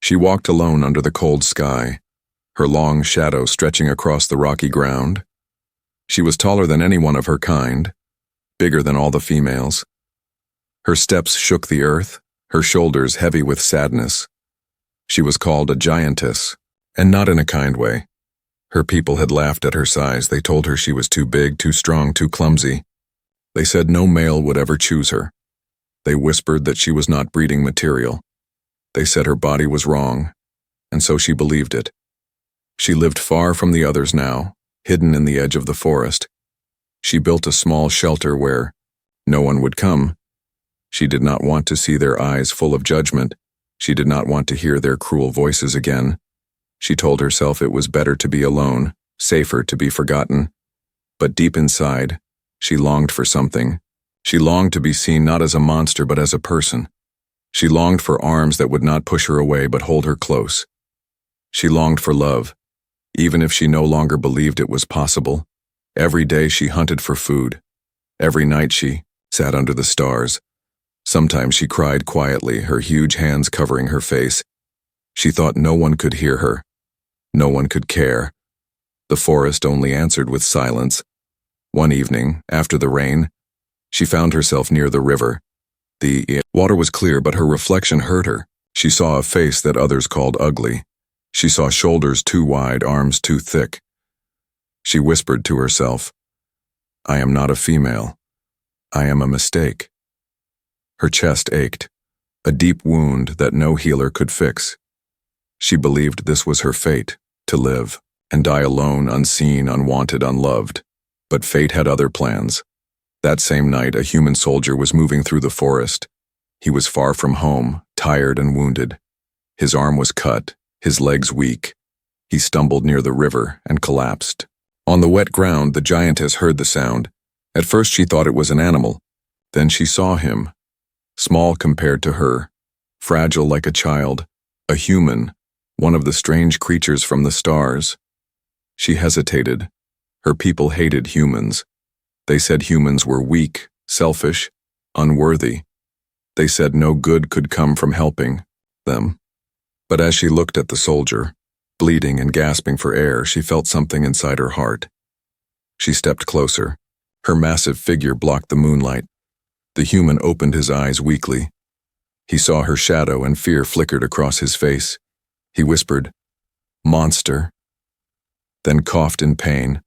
She walked alone under the cold sky, her long shadow stretching across the rocky ground. She was taller than anyone of her kind, bigger than all the females. Her steps shook the earth, her shoulders heavy with sadness. She was called a giantess, and not in a kind way. Her people had laughed at her size. They told her she was too big, too strong, too clumsy. They said no male would ever choose her. They whispered that she was not breeding material. They said her body was wrong, and so she believed it. She lived far from the others now, hidden in the edge of the forest. She built a small shelter where no one would come. She did not want to see their eyes full of judgment. She did not want to hear their cruel voices again. She told herself it was better to be alone, safer to be forgotten. But deep inside, she longed for something. She longed to be seen not as a monster but as a person. She longed for arms that would not push her away but hold her close. She longed for love, even if she no longer believed it was possible. Every day she hunted for food. Every night she sat under the stars. Sometimes she cried quietly, her huge hands covering her face. She thought no one could hear her. No one could care. The forest only answered with silence. One evening, after the rain, she found herself near the river. The water was clear, but her reflection hurt her. She saw a face that others called ugly. She saw shoulders too wide, arms too thick. She whispered to herself, "I am not a female. I am a mistake." Her chest ached, a deep wound that no healer could fix. She believed this was her fate, to live and die alone, unseen, unwanted, unloved. But fate had other plans. That same night, a human soldier was moving through the forest. He was far from home, tired and wounded. His arm was cut, his legs weak. He stumbled near the river and collapsed. On the wet ground, the giantess heard the sound. At first she thought it was an animal. Then she saw him, small compared to her, fragile like a child, a human, one of the strange creatures from the stars. She hesitated. Her people hated humans. They said humans were weak, selfish, unworthy. They said no good could come from helping them. But as she looked at the soldier, bleeding and gasping for air, she felt something inside her heart. She stepped closer. Her massive figure blocked the moonlight. The human opened his eyes weakly. He saw her shadow and fear flickered across his face. He whispered, "Monster," then coughed in pain.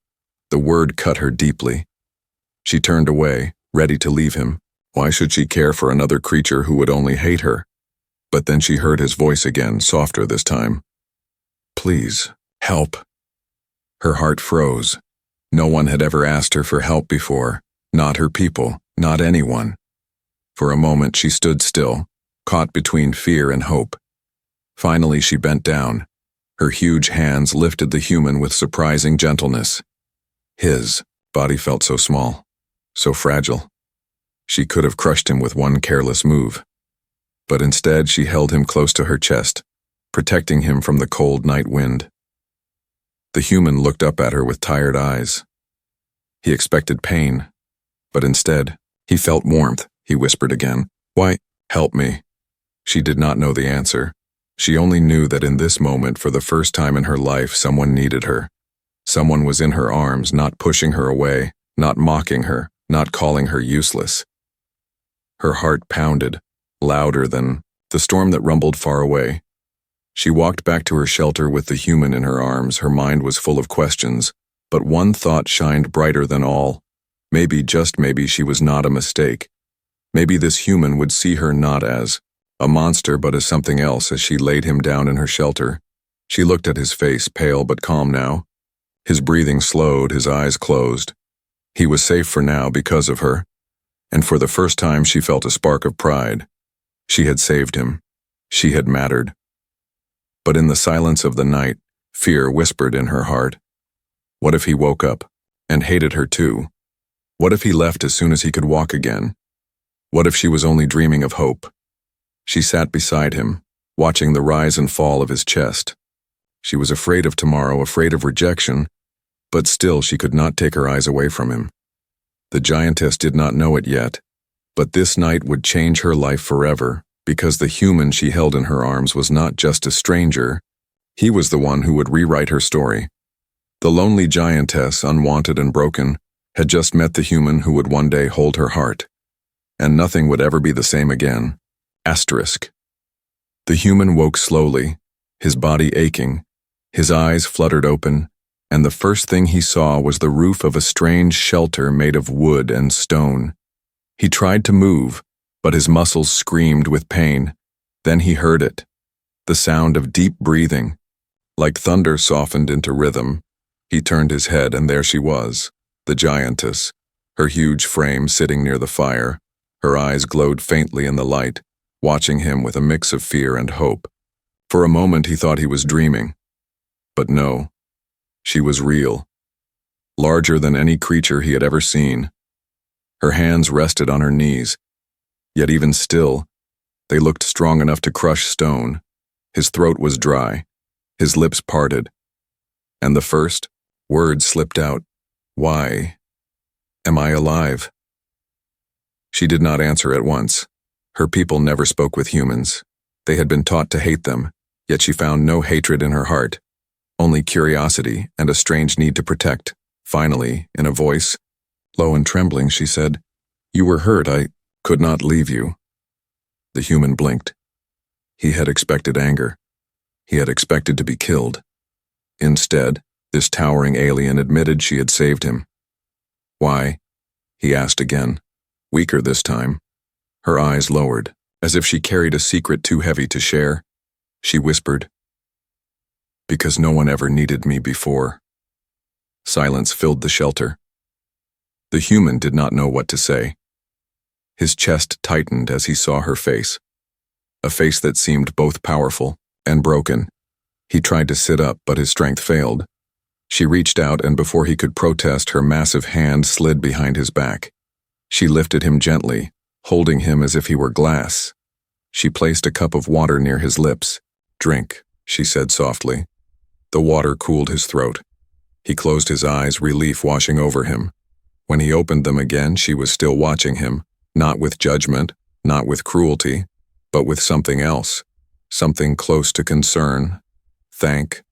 The word cut her deeply. She turned away, ready to leave him. Why should she care for another creature who would only hate her? But then she heard his voice again, softer this time. "Please, help." Her heart froze. No one had ever asked her for help before. Not her people, not anyone. For a moment she stood still, caught between fear and hope. Finally she bent down. Her huge hands lifted the human with surprising gentleness. His body felt so small, so fragile. She could have crushed him with one careless move. But instead she held him close to her chest, protecting him from the cold night wind. The human looked up at her with tired eyes. He expected pain, but instead, he felt warmth. He whispered again, "Why, help me." She did not know the answer. She only knew that in this moment, for the first time in her life, someone needed her. Someone was in her arms, not pushing her away, not mocking her, not calling her useless. Her heart pounded, louder than the storm that rumbled far away. She walked back to her shelter with the human in her arms. Her mind was full of questions, but one thought shined brighter than all. Maybe, just maybe, she was not a mistake. Maybe this human would see her not as a monster but as something else. As she laid him down in her shelter, she looked at his face, pale but calm now. His breathing slowed, his eyes closed. He was safe for now because of her, and for the first time she felt a spark of pride. She had saved him. She had mattered. But in the silence of the night, fear whispered in her heart. What if he woke up and hated her too? What if he left as soon as he could walk again? What if she was only dreaming of hope? She sat beside him, watching the rise and fall of his chest. She was afraid of tomorrow, afraid of rejection, but still she could not take her eyes away from him. The giantess did not know it yet, but this night would change her life forever, because the human she held in her arms was not just a stranger, he was the one who would rewrite her story. The lonely giantess, unwanted and broken, had just met the human who would one day hold her heart. And nothing would ever be the same again. Asterisk. The human woke slowly, his body aching, his eyes fluttered open, and the first thing he saw was the roof of a strange shelter made of wood and stone. He tried to move, but his muscles screamed with pain. Then he heard it. The sound of deep breathing. Like thunder softened into rhythm. He turned his head, and there she was, the giantess, her huge frame sitting near the fire. Her eyes glowed faintly in the light, watching him with a mix of fear and hope. For a moment he thought he was dreaming. But no, she was real. Larger than any creature he had ever seen. Her hands rested on her knees, yet even still, they looked strong enough to crush stone. His throat was dry, his lips parted, and the first word slipped out. Why am I alive? She did not answer at once. Her people never spoke with humans. They had been taught to hate them, yet she found no hatred in her heart, only curiosity and a strange need to protect. Finally, in a voice low and trembling, she said, "You were hurt. I could not leave you." The human blinked. He had expected anger. He had expected to be killed. Instead, this towering alien admitted she had saved him. "Why?" he asked again, weaker this time. Her eyes lowered, as if she carried a secret too heavy to share. She whispered, "Because no one ever needed me before." Silence filled the shelter. The human did not know what to say. His chest tightened as he saw her face, a face that seemed both powerful and broken. He tried to sit up, but his strength failed. She reached out, and before he could protest, her massive hand slid behind his back. She lifted him gently, holding him as if he were glass. She placed a cup of water near his lips. "Drink," she said softly. The water cooled his throat. He closed his eyes, relief washing over him. When he opened them again, she was still watching him, not with judgment, not with cruelty, but with something else, something close to concern. "Thank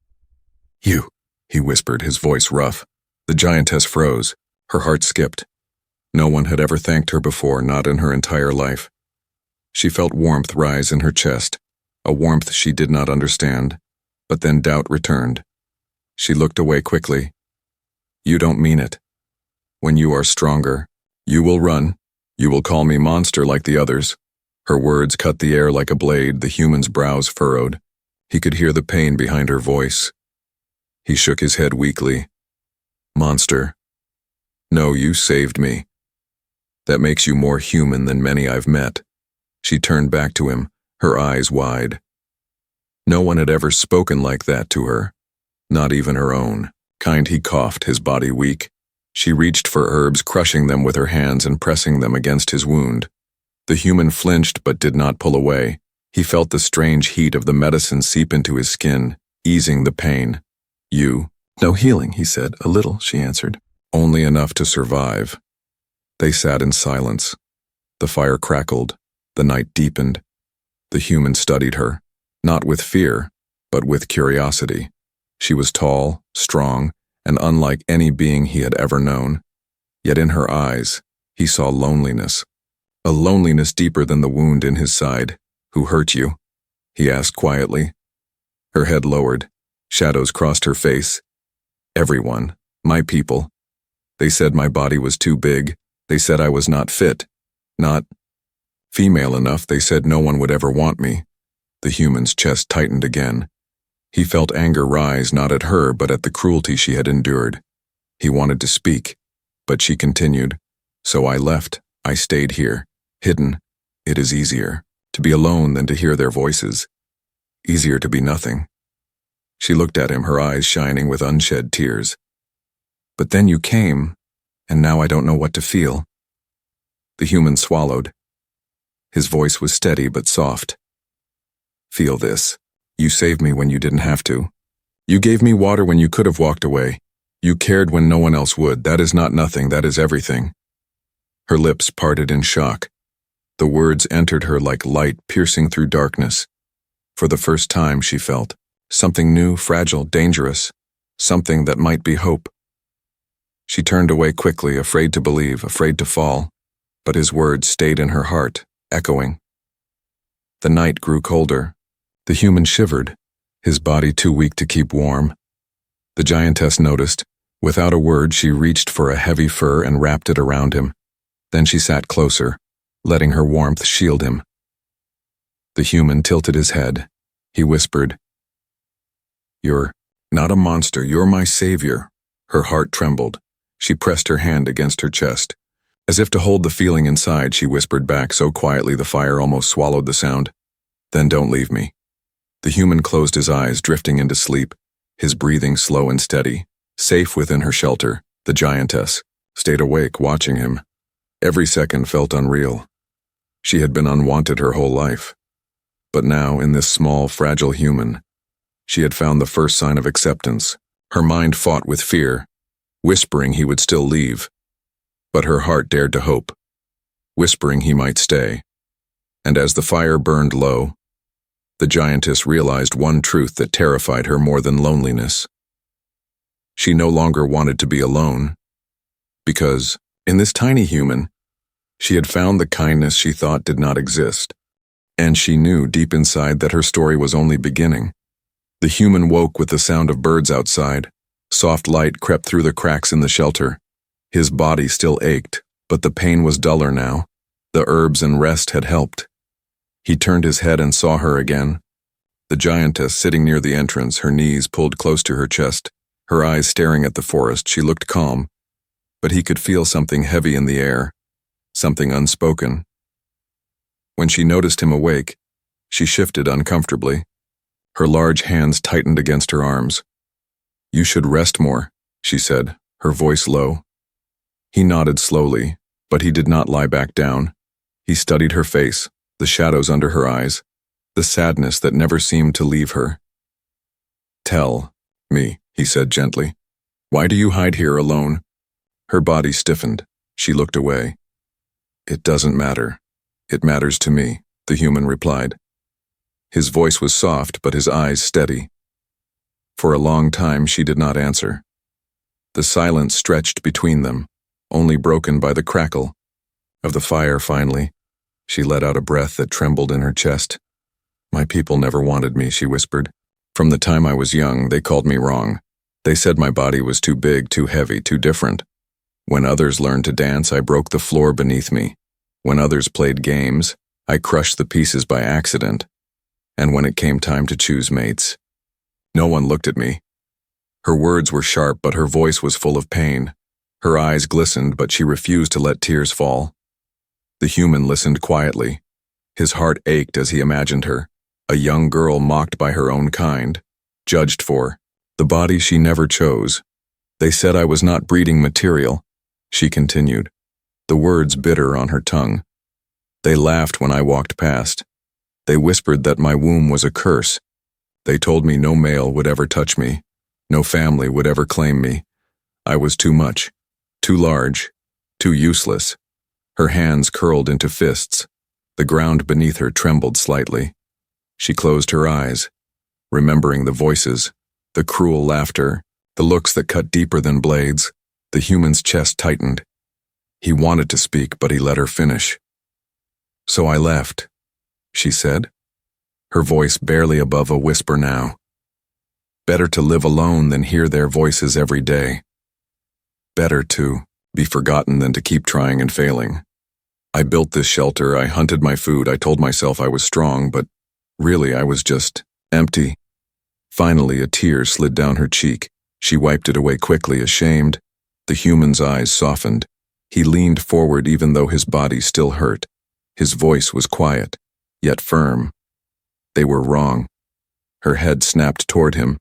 you," he whispered, his voice rough. The giantess froze. Her heart skipped. No one had ever thanked her before, not in her entire life. She felt warmth rise in her chest, a warmth she did not understand, but then doubt returned. She looked away quickly. "You don't mean it. When you are stronger, you will run. You will call me monster like the others." Her words cut the air like a blade, the human's brows furrowed. He could hear the pain behind her voice. He shook his head weakly. "Monster. No, you saved me. That makes you more human than many I've met." She turned back to him, her eyes wide. No one had ever spoken like that to her, not even her own. Kind, he coughed, his body weak. She reached for herbs, crushing them with her hands and pressing them against his wound. The human flinched but did not pull away. He felt the strange heat of the medicine seep into his skin, easing the pain. "You?" "No healing," he said. "A little," she answered. "Only enough to survive." They sat in silence. The fire crackled. The night deepened. The human studied her, not with fear, but with curiosity. She was tall, strong, and unlike any being he had ever known. Yet in her eyes, he saw loneliness. A loneliness deeper than the wound in his side. "Who hurt you?" he asked quietly. Her head lowered. Shadows crossed her face. "Everyone. My people. They said my body was too big. They said I was not fit. Not female enough. They said no one would ever want me." The human's chest tightened again. He felt anger rise, not at her, but at the cruelty she had endured. He wanted to speak, but she continued. "So I left. I stayed here, hidden. It is easier to be alone than to hear their voices. Easier to be nothing." She looked at him, her eyes shining with unshed tears. "But then you came, and now I don't know what to feel." The human swallowed. His voice was steady but soft. "Feel this. You saved me when you didn't have to. You gave me water when you could have walked away. You cared when no one else would. That is not nothing, that is everything." Her lips parted in shock. The words entered her like light piercing through darkness. For the first time, she felt something new, fragile, dangerous, something that might be hope. She turned away quickly, afraid to believe, afraid to fall, but his words stayed in her heart, echoing. The night grew colder. The human shivered, his body too weak to keep warm. The giantess noticed. Without a word, she reached for a heavy fur and wrapped it around him. Then she sat closer, letting her warmth shield him. The human tilted his head. He whispered, "You're not a monster, you're my savior." Her heart trembled. She pressed her hand against her chest. As if to hold the feeling inside, she whispered back so quietly the fire almost swallowed the sound, "Then don't leave me." The human closed his eyes, drifting into sleep, his breathing slow and steady. Safe within her shelter, the giantess stayed awake, watching him. Every second felt unreal. She had been unwanted her whole life. But now, in this small, fragile human, she had found the first sign of acceptance. Her mind fought with fear, whispering he would still leave. But her heart dared to hope, whispering he might stay. And as the fire burned low, the giantess realized one truth that terrified her more than loneliness. She no longer wanted to be alone, because, in this tiny human, she had found the kindness she thought did not exist. And she knew deep inside that her story was only beginning. The human woke with the sound of birds outside. Soft light crept through the cracks in the shelter. His body still ached, but the pain was duller now. The herbs and rest had helped. He turned his head and saw her again. The giantess sitting near the entrance, her knees pulled close to her chest, her eyes staring at the forest. She looked calm, but he could feel something heavy in the air, something unspoken. When she noticed him awake, she shifted uncomfortably. Her large hands tightened against her arms. "You should rest more," she said, her voice low. He nodded slowly, but he did not lie back down. He studied her face, the shadows under her eyes, the sadness that never seemed to leave her. "Tell me," he said gently. "Why do you hide here alone?" Her body stiffened. She looked away. "It doesn't matter. It matters to me," the human replied. His voice was soft, but his eyes steady. For a long time she did not answer. The silence stretched between them, only broken by the crackle of the fire. Finally, she let out a breath that trembled in her chest. "My people never wanted me," she whispered. "From the time I was young, they called me wrong. They said my body was too big, too heavy, too different. When others learned to dance, I broke the floor beneath me. When others played games, I crushed the pieces by accident. And when it came time to choose mates, no one looked at me." Her words were sharp, but her voice was full of pain. Her eyes glistened, but she refused to let tears fall. The human listened quietly. His heart ached as he imagined her, a young girl mocked by her own kind, judged for the body she never chose. "They said I was not breeding material," she continued, the words bitter on her tongue. "They laughed when I walked past. They whispered that my womb was a curse. They told me no male would ever touch me, no family would ever claim me. I was too much, too large, too useless." Her hands curled into fists. The ground beneath her trembled slightly. She closed her eyes, remembering the voices, the cruel laughter, the looks that cut deeper than blades. The human's chest tightened. He wanted to speak, but he let her finish. "So I left," she said, her voice barely above a whisper now. "Better to live alone than hear their voices every day. Better to be forgotten than to keep trying and failing. I built this shelter, I hunted my food, I told myself I was strong, but really I was just empty." Finally, a tear slid down her cheek. She wiped it away quickly, ashamed. The human's eyes softened. He leaned forward even though his body still hurt. His voice was quiet, yet firm. They were wrong. Her head snapped toward him,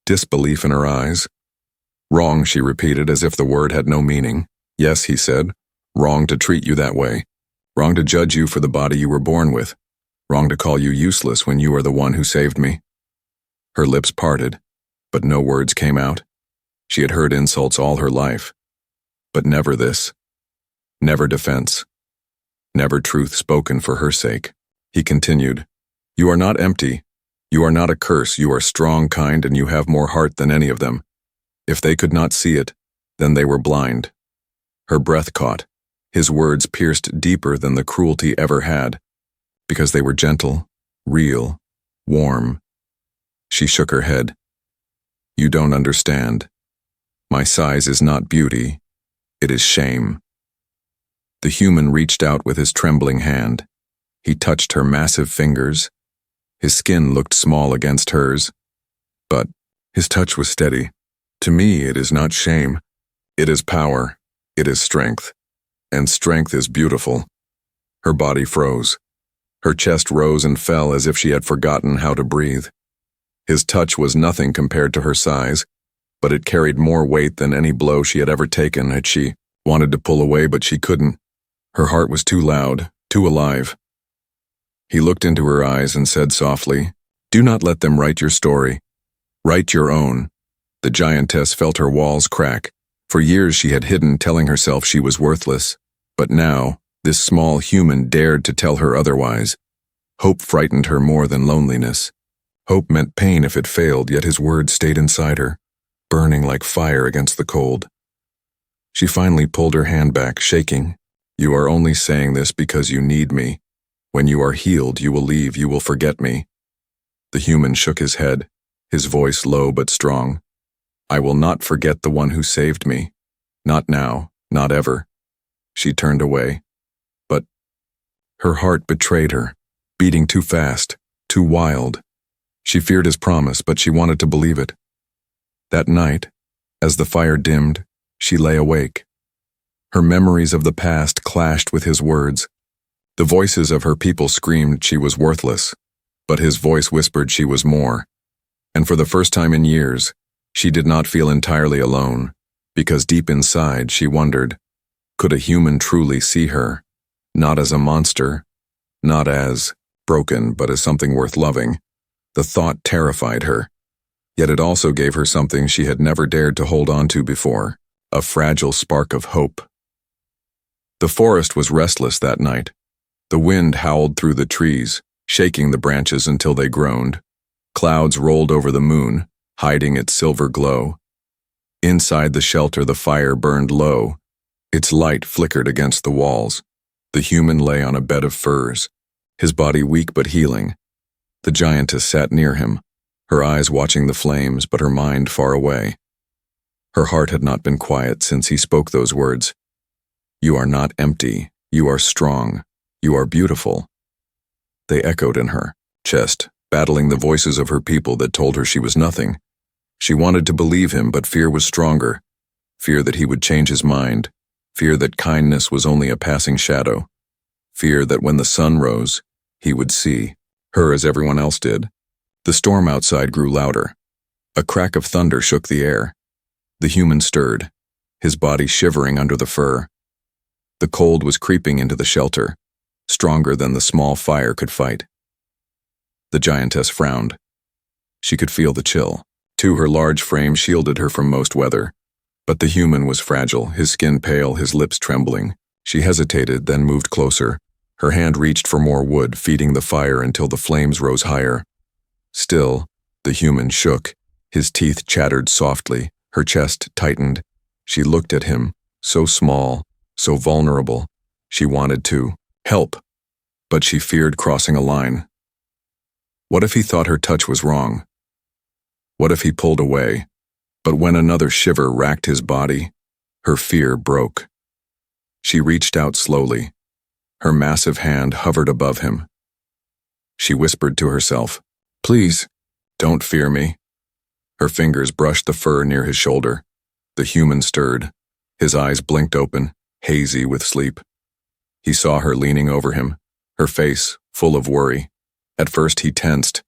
disbelief in her eyes. "Wrong," she repeated as if the word had no meaning. "Yes," he said. "Wrong to treat you that way. Wrong to judge you for the body you were born with. Wrong to call you useless when you are the one who saved me." Her lips parted, but no words came out. She had heard insults all her life, but never this. Never defense. never truth spoken for her sake. He continued, "You are not empty. You are not a curse. You are strong, kind, and you have more heart than any of them. If they could not see it, then they were blind." Her breath caught. His words pierced deeper than the cruelty ever had, because they were gentle, real, warm. She shook her head. "You don't understand. My size is not beauty. It is shame." The human reached out with his trembling hand. He touched her massive fingers. His skin looked small against hers, but his touch was steady. "To me, it is not shame. It is power. It is strength. And strength is beautiful." Her body froze. Her chest rose and fell as if she had forgotten how to breathe. His touch was nothing compared to her size, but it carried more weight than any blow she had ever taken. Had she wanted to pull away, but she couldn't. Her heart was too loud, too alive. He looked into her eyes and said softly, "Do not let them write your story. Write your own." The giantess felt her walls crack. For years she had hidden, telling herself she was worthless. But now, this small human dared to tell her otherwise. Hope frightened her more than loneliness. Hope meant pain if it failed, yet his words stayed inside her, burning like fire against the cold. She finally pulled her hand back, shaking. "You are only saying this because you need me. When you are healed, you will leave, you will forget me." The human shook his head, his voice low but strong. "I will not forget the one who saved me. Not now, not ever." She turned away. But her heart betrayed her, beating too fast, too wild. She feared his promise, but she wanted to believe it. That night, as the fire dimmed, she lay awake. Her memories of the past clashed with his words. The voices of her people screamed she was worthless, but his voice whispered she was more. And for the first time in years, she did not feel entirely alone, because deep inside she wondered, could a human truly see her, not as a monster, not as broken, but as something worth loving? The thought terrified her, yet it also gave her something she had never dared to hold on to before, a fragile spark of hope. The forest was restless that night. The wind howled through the trees, shaking the branches until they groaned. Clouds rolled over the moon, hiding its silver glow. Inside the shelter, the fire burned low. Its light flickered against the walls. The human lay on a bed of furs, his body weak but healing. The giantess sat near him, her eyes watching the flames, but her mind far away. Her heart had not been quiet since he spoke those words. "You are not empty. You are strong. You are beautiful." They echoed in her chest, battling the voices of her people that told her she was nothing. She wanted to believe him, but fear was stronger. Fear that he would change his mind. Fear that kindness was only a passing shadow. Fear that when the sun rose, he would see her as everyone else did. The storm outside grew louder. A crack of thunder shook the air. The human stirred, his body shivering under the fur. The cold was creeping into the shelter, stronger than the small fire could fight. The giantess frowned. She could feel the chill. Too, her large frame shielded her from most weather. But the human was fragile, his skin pale, his lips trembling. She hesitated, then moved closer. Her hand reached for more wood, feeding the fire until the flames rose higher. Still, the human shook. His teeth chattered softly, her chest tightened. She looked at him, so small, so vulnerable. She wanted to help, but she feared crossing a line. What if he thought her touch was wrong? What if he pulled away? But when another shiver racked his body, her fear broke. She reached out slowly. Her massive hand hovered above him. She whispered to herself, "Please, don't fear me." Her fingers brushed the fur near his shoulder. The human stirred. His eyes blinked open, hazy with sleep. He saw her leaning over him, her face full of worry. At first he tensed.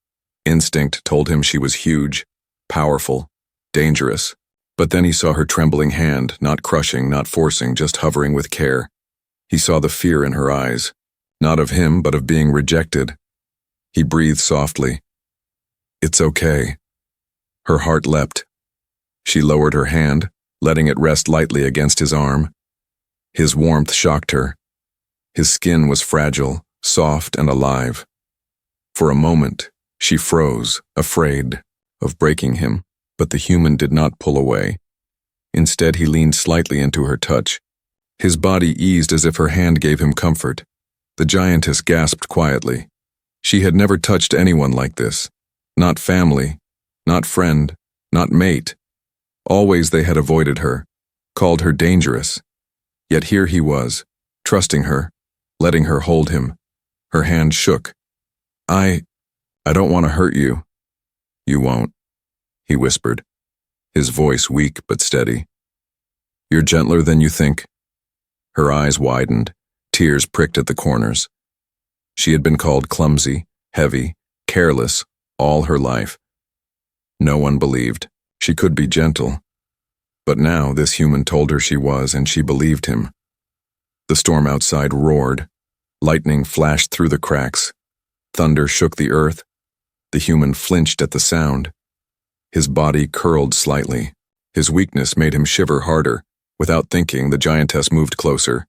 Instinct told him she was huge, powerful, dangerous. But then he saw her trembling hand, not crushing, not forcing, just hovering with care. He saw the fear in her eyes, not of him, but of being rejected. He breathed softly. "It's okay." Her heart leapt. She lowered her hand, letting it rest lightly against his arm. His warmth shocked her. His skin was fragile, soft, and alive. For a moment, she froze, afraid of breaking him, but the human did not pull away. Instead, he leaned slightly into her touch. His body eased as if her hand gave him comfort. The giantess gasped quietly. She had never touched anyone like this. Not family, not friend, not mate. Always they had avoided her, called her dangerous. Yet here he was, trusting her, letting her hold him. Her hand shook. I don't want to hurt you. You won't, he whispered, his voice weak but steady. You're gentler than you think. Her eyes widened, tears pricked at the corners. She had been called clumsy, heavy, careless all her life. No one believed. She could be gentle. But now this human told her she was, and she believed him. The storm outside roared. Lightning flashed through the cracks. Thunder shook the earth. The human flinched at the sound. His body curled slightly. His weakness made him shiver harder. Without thinking, the giantess moved closer.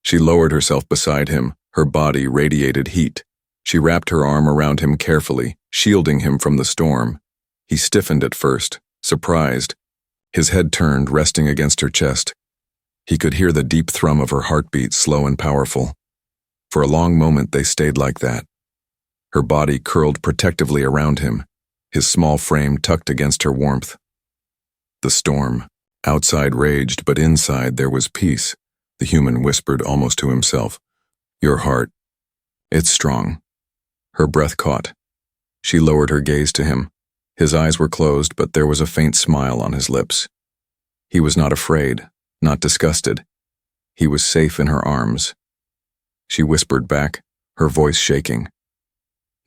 She lowered herself beside him. Her body radiated heat. She wrapped her arm around him carefully, shielding him from the storm. He stiffened at first, surprised. His head turned, resting against her chest. He could hear the deep thrum of her heartbeat, slow and powerful. For a long moment they stayed like that. Her body curled protectively around him, his small frame tucked against her warmth. The storm. Outside raged, but inside there was peace. The human whispered almost to himself. Your heart. It's strong. Her breath caught. She lowered her gaze to him. His eyes were closed, but there was a faint smile on his lips. He was not afraid, not disgusted. He was safe in her arms. She whispered back, her voice shaking.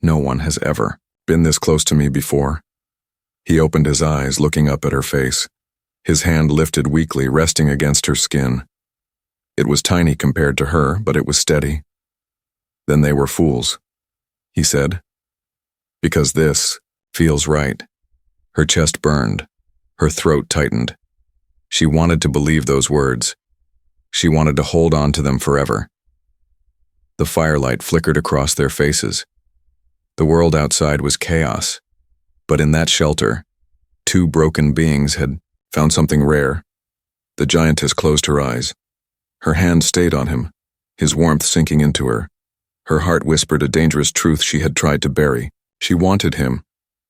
No one has ever been this close to me before. He opened his eyes, looking up at her face. His hand lifted weakly, resting against her skin. It was tiny compared to her, but it was steady. Then they were fools, he said. Because this feels right. Her chest burned. Her throat tightened. She wanted to believe those words. She wanted to hold on to them forever. The firelight flickered across their faces. The world outside was chaos. But in that shelter, two broken beings had found something rare. The giantess closed her eyes. Her hand stayed on him, his warmth sinking into her. Her heart whispered a dangerous truth she had tried to bury. She wanted him,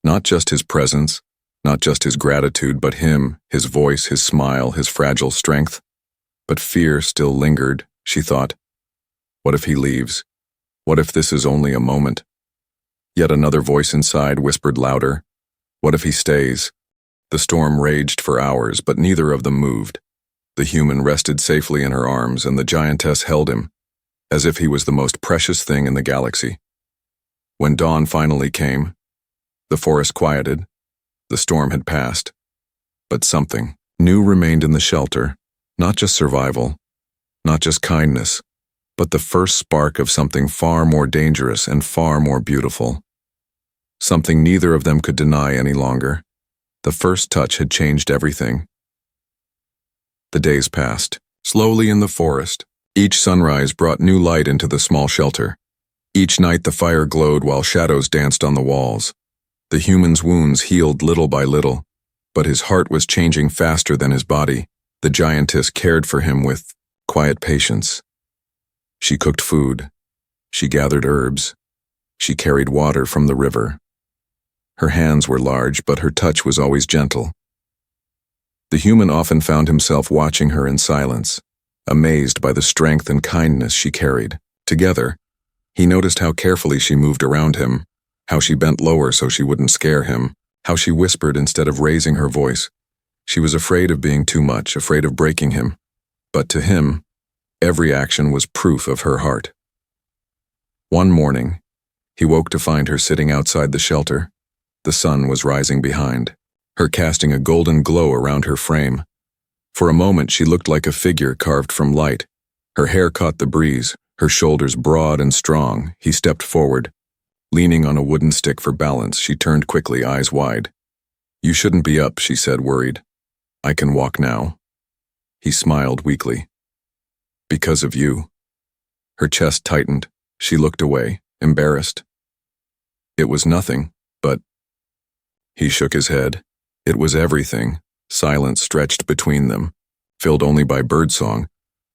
not just his presence, not just his gratitude, but him, his voice, his smile, his fragile strength. But fear still lingered, she thought. What if he leaves? What if this is only a moment? Yet another voice inside whispered louder. What if he stays? The storm raged for hours, but neither of them moved. The human rested safely in her arms, and the giantess held him, as if he was the most precious thing in the galaxy. When dawn finally came, the forest quieted. The storm had passed. But something new remained in the shelter, not just survival, not just kindness, but the first spark of something far more dangerous and far more beautiful. Something neither of them could deny any longer. The first touch had changed everything. The days passed, slowly in the forest. Each sunrise brought new light into the small shelter. Each night the fire glowed while shadows danced on the walls. The human's wounds healed little by little, but his heart was changing faster than his body. The giantess cared for him with quiet patience. She cooked food. She gathered herbs. She carried water from the river. Her hands were large, but her touch was always gentle. The human often found himself watching her in silence, amazed by the strength and kindness she carried. Together, he noticed how carefully she moved around him, how she bent lower so she wouldn't scare him, how she whispered instead of raising her voice. She was afraid of being too much, afraid of breaking him. But to him, every action was proof of her heart. One morning, he woke to find her sitting outside the shelter. The sun was rising behind, her casting a golden glow around her frame. For a moment she looked like a figure carved from light. Her hair caught the breeze, her shoulders broad and strong. He stepped forward. Leaning on a wooden stick for balance, she turned quickly, eyes wide. You shouldn't be up, she said, worried. I can walk now. He smiled weakly. Because of you. Her chest tightened. She looked away, embarrassed. It was nothing, but... He shook his head. It was everything. Silence stretched between them, filled only by birdsong.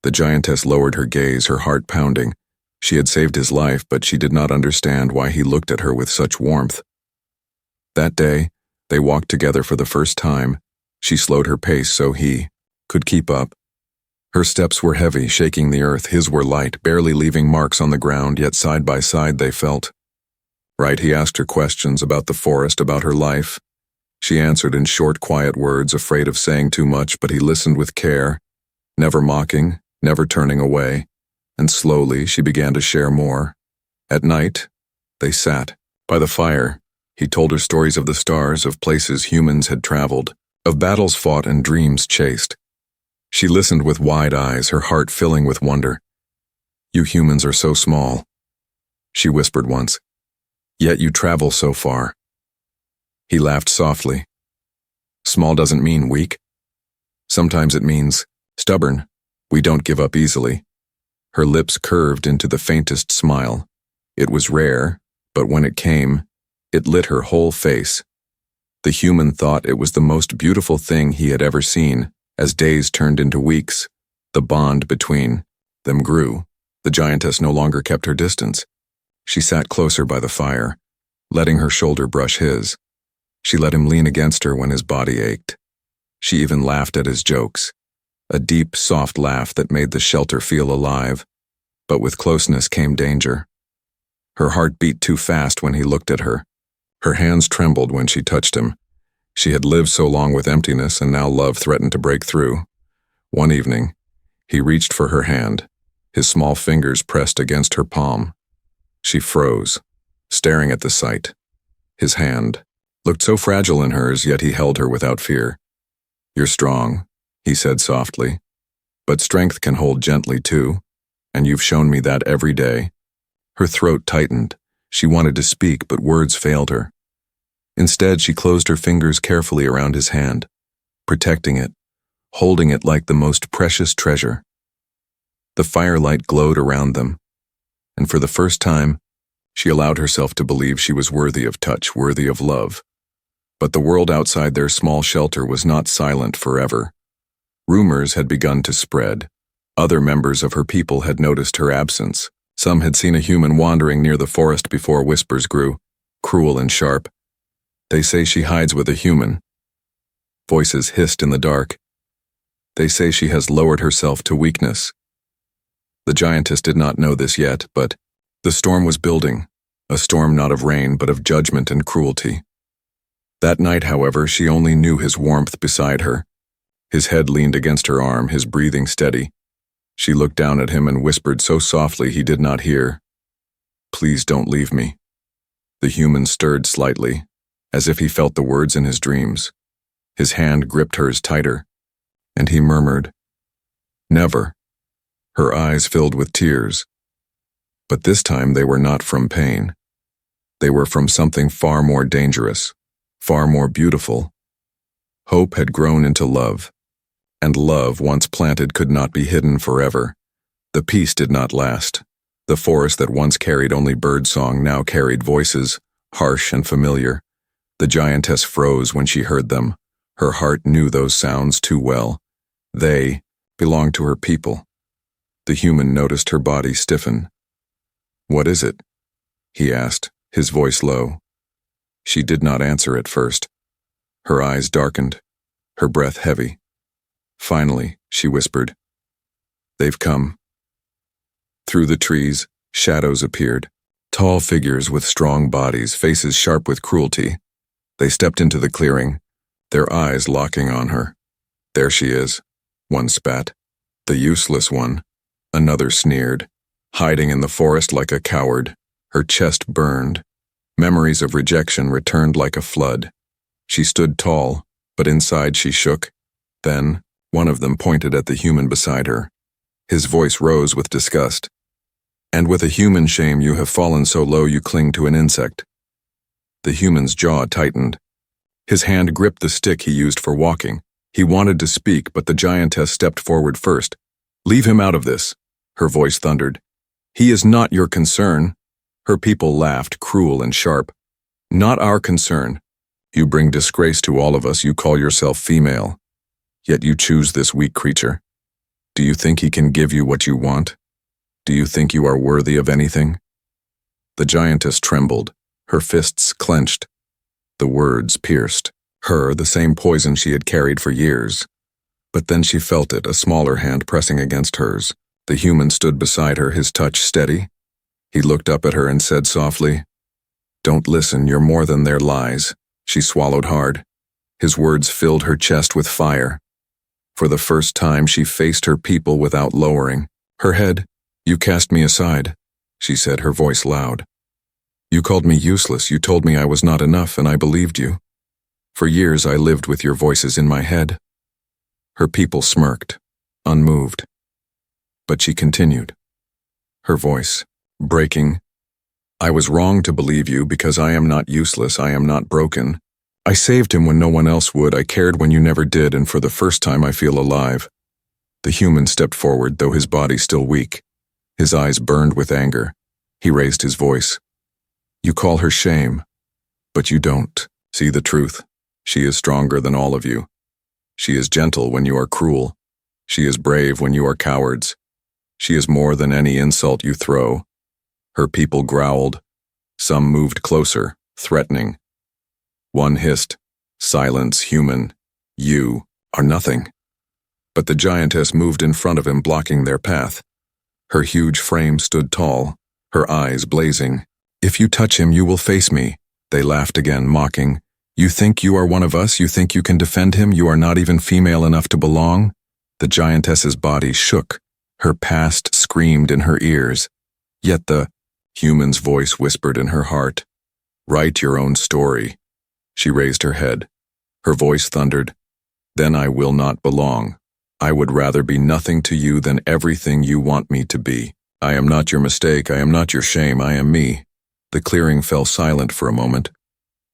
The giantess lowered her gaze, her heart pounding. She had saved his life, but she did not understand why he looked at her with such warmth. That day, they walked together for the first time. She slowed her pace so he could keep up. Her steps were heavy, shaking the earth. His were light, barely leaving marks on the ground, yet side by side they felt. Right, he asked her questions about the forest, about her life. She answered in short, quiet words, afraid of saying too much, but he listened with care, never mocking, never turning away, and slowly she began to share more. At night, they sat by the fire. He told her stories of the stars, of places humans had traveled, of battles fought and dreams chased. She listened with wide eyes, her heart filling with wonder. "You humans are so small," she whispered once. "Yet you travel so far." He laughed softly. "Small doesn't mean weak. Sometimes it means stubborn. We don't give up easily." Her lips curved into the faintest smile. It was rare, but when it came, it lit her whole face. The human thought it was the most beautiful thing he had ever seen. As days turned into weeks, the bond between them grew. The giantess no longer kept her distance. She sat closer by the fire, letting her shoulder brush his. She let him lean against her when his body ached. She even laughed at his jokes, a deep, soft laugh that made the shelter feel alive. But with closeness came danger. Her heart beat too fast when he looked at her. Her hands trembled when she touched him. She had lived so long with emptiness, and now love threatened to break through. One evening, he reached for her hand, his small fingers pressed against her palm. She froze, staring at the sight. His hand looked so fragile in hers, yet he held her without fear. "You're strong," he said softly, "but strength can hold gently too, and you've shown me that every day." Her throat tightened. She wanted to speak, but words failed her. Instead, she closed her fingers carefully around his hand, protecting it, holding it like the most precious treasure. The firelight glowed around them, and for the first time, she allowed herself to believe she was worthy of touch, worthy of love. But the world outside their small shelter was not silent forever. Rumors had begun to spread. Other members of her people had noticed her absence. Some had seen a human wandering near the forest before. Whispers grew, cruel and sharp. "They say she hides with a human." Voices hissed in the dark. "They say she has lowered herself to weakness." The giantess did not know this yet, but the storm was building, a storm not of rain but of judgment and cruelty. That night, however, she only knew his warmth beside her. His head leaned against her arm, his breathing steady. She looked down at him and whispered so softly he did not hear, "Please don't leave me." The human stirred slightly, as if he felt the words in his dreams. His hand gripped hers tighter, and he murmured, "Never." Her eyes filled with tears. But this time they were not from pain. They were from something far more dangerous, far more beautiful. Hope had grown into love, and love, once planted, could not be hidden forever. The peace did not last. The forest that once carried only birdsong now carried voices, harsh and familiar. The giantess froze when she heard them. Her heart knew those sounds too well. They belonged to her people. The human noticed her body stiffen. "What is it?" he asked, his voice low. She did not answer at first. Her eyes darkened, her breath heavy. Finally, she whispered, "They've come." Through the trees, shadows appeared. Tall figures with strong bodies, faces sharp with cruelty. They stepped into the clearing, their eyes locking on her. "There she is," one spat. "The useless one," another sneered. Hiding in the forest like a coward. Her chest burned. Memories of rejection returned like a flood. She stood tall, but inside she shook. Then, one of them pointed at the human beside her. His voice rose with disgust. "And with a human shame you have fallen so low you cling to an insect." The human's jaw tightened. His hand gripped the stick he used for walking. He wanted to speak, but the giantess stepped forward first. "Leave him out of this," her voice thundered. He is not your concern. Her people laughed, cruel and sharp. Not our concern. You bring disgrace to all of us. You call yourself female. Yet you choose this weak creature. Do you think he can give you what you want? Do you think you are worthy of anything? The giantess trembled, her fists clenched. The words pierced her, the same poison she had carried for years. But then she felt it, a smaller hand pressing against hers. The human stood beside her, his touch steady. He looked up at her and said softly, "Don't listen, you're more than their lies." She swallowed hard. His words filled her chest with fire. For the first time, she faced her people without lowering her head. "You cast me aside," she said, her voice loud. "You called me useless. You told me I was not enough, and I believed you. For years, I lived with your voices in my head." Her people smirked, unmoved. But she continued, her voice breaking. "I was wrong to believe you because I am not useless. I am not broken. I saved him when no one else would. I cared when you never did, and for the first time I feel alive." The human stepped forward, though his body still weak. His eyes burned with anger. He raised his voice. "You call her shame, but you don't see the truth. She is stronger than all of you. She is gentle when you are cruel. She is brave when you are cowards. She is more than any insult you throw." Her people growled. Some moved closer, threatening. One hissed, "Silence, human. You are nothing." But the giantess moved in front of him, blocking their path. Her huge frame stood tall, her eyes blazing. "If you touch him, you will face me." They laughed again, mocking. "You think you are one of us? You think you can defend him? You are not even female enough to belong?" The giantess's body shook. Her past screamed in her ears. Yet the human's voice whispered in her heart, "Write your own story." She raised her head. Her voice thundered, "Then I will not belong. I would rather be nothing to you than everything you want me to be. I am not your mistake. I am not your shame. I am me." The clearing fell silent for a moment.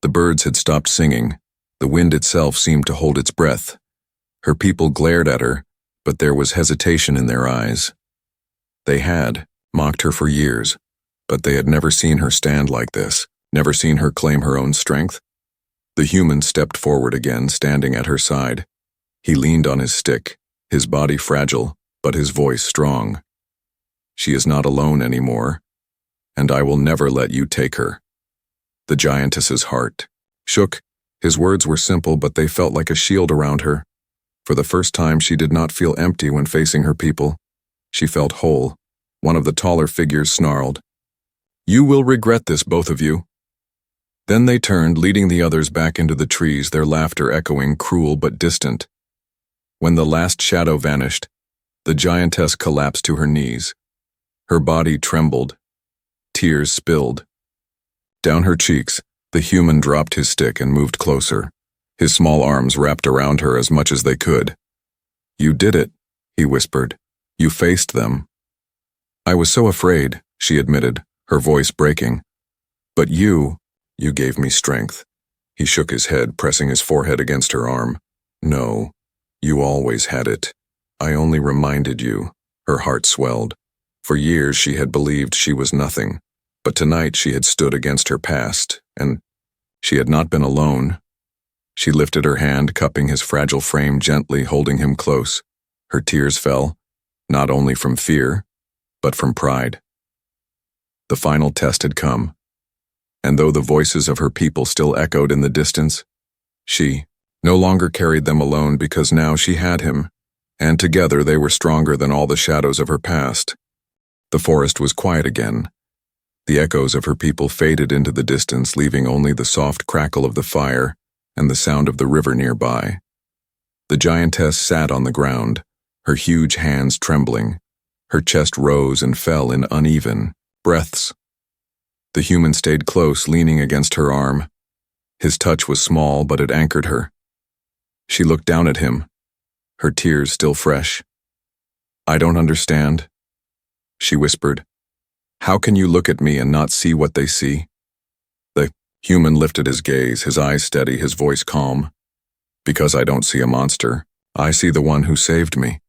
The birds had stopped singing. The wind itself seemed to hold its breath. Her people glared at her, but there was hesitation in their eyes. They had mocked her for years, but they had never seen her stand like this, never seen her claim her own strength. The human stepped forward again, standing at her side. He leaned on his stick, his body fragile, but his voice strong. "She is not alone anymore, and I will never let you take her." The giantess's heart shook. His words were simple, but they felt like a shield around her. For the first time, she did not feel empty when facing her people. She felt whole. One of the taller figures snarled, "You will regret this, both of you." Then they turned, leading the others back into the trees, their laughter echoing, cruel but distant. When the last shadow vanished, the giantess collapsed to her knees. Her body trembled. Tears spilled. Down her cheeks, the human dropped his stick and moved closer. His small arms wrapped around her as much as they could. "You did it," he whispered. "You faced them." "I was so afraid," she admitted, her voice breaking. "But you gave me strength." He shook his head, pressing his forehead against her arm. "No, you always had it. I only reminded you." Her heart swelled. For years she had believed she was nothing, but tonight she had stood against her past, and she had not been alone. She lifted her hand, cupping his fragile frame gently, holding him close. Her tears fell, not only from fear, but from pride. The final test had come, and though the voices of her people still echoed in the distance, she no longer carried them alone, because now she had him, and together they were stronger than all the shadows of her past. The forest was quiet again. The echoes of her people faded into the distance, leaving only the soft crackle of the fire and the sound of the river nearby. The giantess sat on the ground, her huge hands trembling. Her chest rose and fell in uneven breaths. The human stayed close, leaning against her arm. His touch was small, but it anchored her. She looked down at him, her tears still fresh. "I don't understand," she whispered. "How can you look at me and not see what they see?" The human lifted his gaze, his eyes steady, his voice calm. "Because I don't see a monster. I see the one who saved me,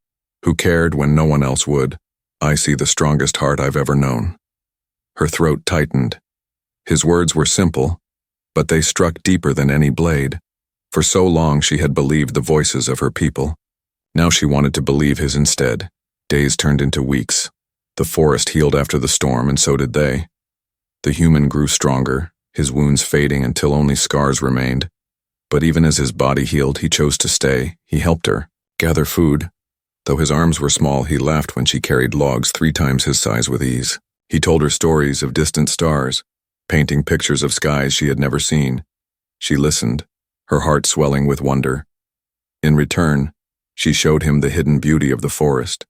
who cared when no one else would. I see the strongest heart I've ever known." Her throat tightened. His words were simple, but they struck deeper than any blade. For so long she had believed the voices of her people. Now she wanted to believe his instead. Days turned into weeks. The forest healed after the storm, and so did they. The human grew stronger, his wounds fading until only scars remained. But even as his body healed, he chose to stay. He helped her gather food. Though his arms were small, he laughed when she carried logs 3 times his size with ease. He told her stories of distant stars, painting pictures of skies she had never seen. She listened, her heart swelling with wonder. In return, she showed him the hidden beauty of the forest,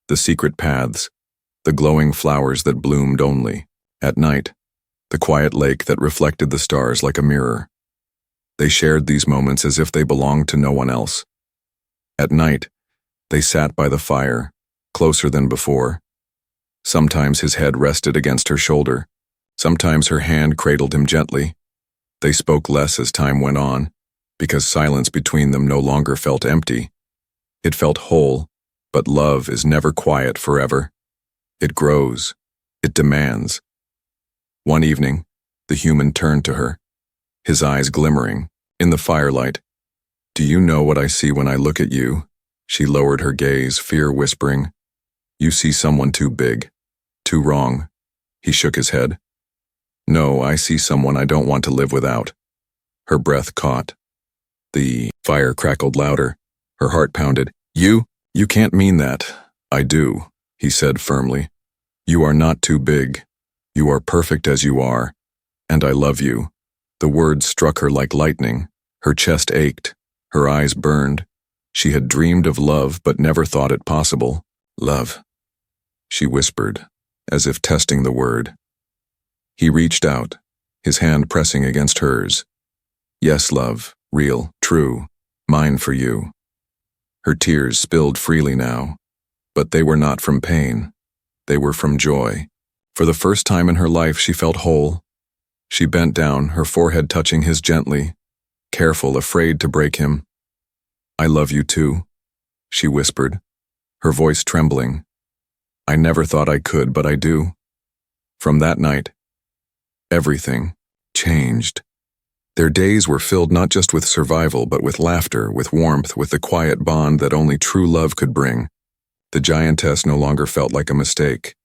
the secret paths, the glowing flowers that bloomed only at night, the quiet lake that reflected the stars like a mirror. They shared these moments as if they belonged to no one else. At night, they sat by the fire, closer than before. Sometimes his head rested against her shoulder. Sometimes her hand cradled him gently. They spoke less as time went on, because silence between them no longer felt empty. It felt whole, but love is never quiet forever. It grows. It demands. One evening, the human turned to her, his eyes glimmering in the firelight. "Do you know what I see when I look at you?" She lowered her gaze, fear whispering. "You see someone too big, too wrong." He shook his head. "No, I see someone I don't want to live without." Her breath caught. The fire crackled louder. Her heart pounded. You can't mean that." "I do," he said firmly. "You are not too big. You are perfect as you are, and I love you." The words struck her like lightning. Her chest ached. Her eyes burned. She had dreamed of love but never thought it possible. "Love," she whispered, as if testing the word. He reached out, his hand pressing against hers. "Yes, love, real, true, mine for you." Her tears spilled freely now, but they were not from pain. They were from joy. For the first time in her life she felt whole. She bent down, her forehead touching his gently, careful, afraid to break him. "I love you too," she whispered, her voice trembling. "I never thought I could, but I do." From that night, everything changed. Their days were filled not just with survival, but with laughter, with warmth, with the quiet bond that only true love could bring. The giantess no longer felt like a mistake.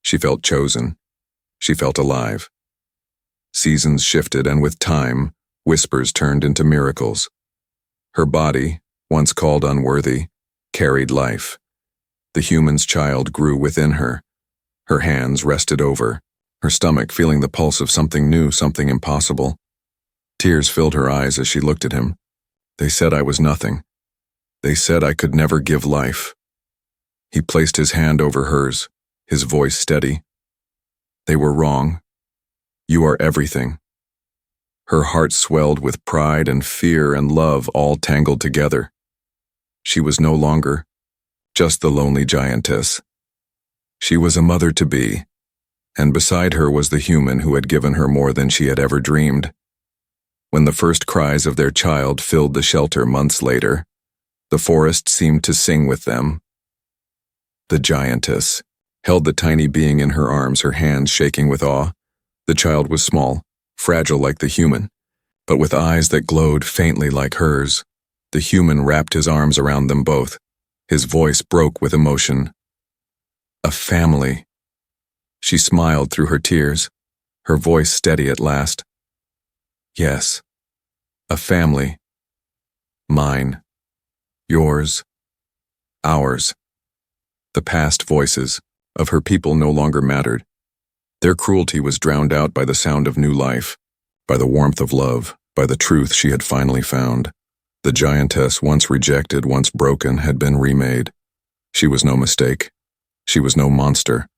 She felt chosen. She felt alive. Seasons shifted, and with time, whispers turned into miracles. Her body, once called unworthy, carried life. The human's child grew within her. Her hands rested over her stomach, feeling the pulse of something new, something impossible. Tears filled her eyes as she looked at him. "They said I was nothing. They said I could never give life." He placed his hand over hers, his voice steady. "They were wrong. You are everything." Her heart swelled with pride and fear and love all tangled together. She was no longer just the lonely giantess. She was a mother-to-be, and beside her was the human who had given her more than she had ever dreamed. When the first cries of their child filled the shelter months later, the forest seemed to sing with them. The giantess held the tiny being in her arms, her hands shaking with awe. The child was small, fragile like the human, but with eyes that glowed faintly like hers. The human wrapped his arms around them both. His voice broke with emotion. "A family." She smiled through her tears, her voice steady at last. "Yes, a family. Mine, yours, ours." The past voices of her people no longer mattered. Their cruelty was drowned out by the sound of new life, by the warmth of love, by the truth she had finally found. The giantess, once rejected, once broken, had been remade. She was no mistake. She was no monster.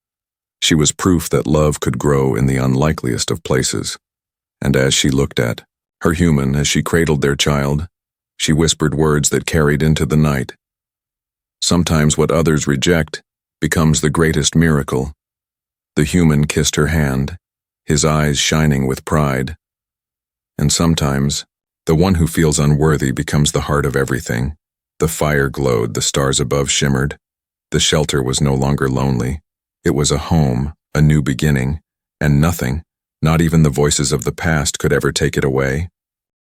She was proof that love could grow in the unlikeliest of places. And as she looked at her human, as she cradled their child, she whispered words that carried into the night. Sometimes what others reject becomes the greatest miracle. The human kissed her hand, his eyes shining with pride. And sometimes, the one who feels unworthy becomes the heart of everything. The fire glowed, the stars above shimmered. The shelter was no longer lonely. It was a home, a new beginning, and nothing, not even the voices of the past, could ever take it away.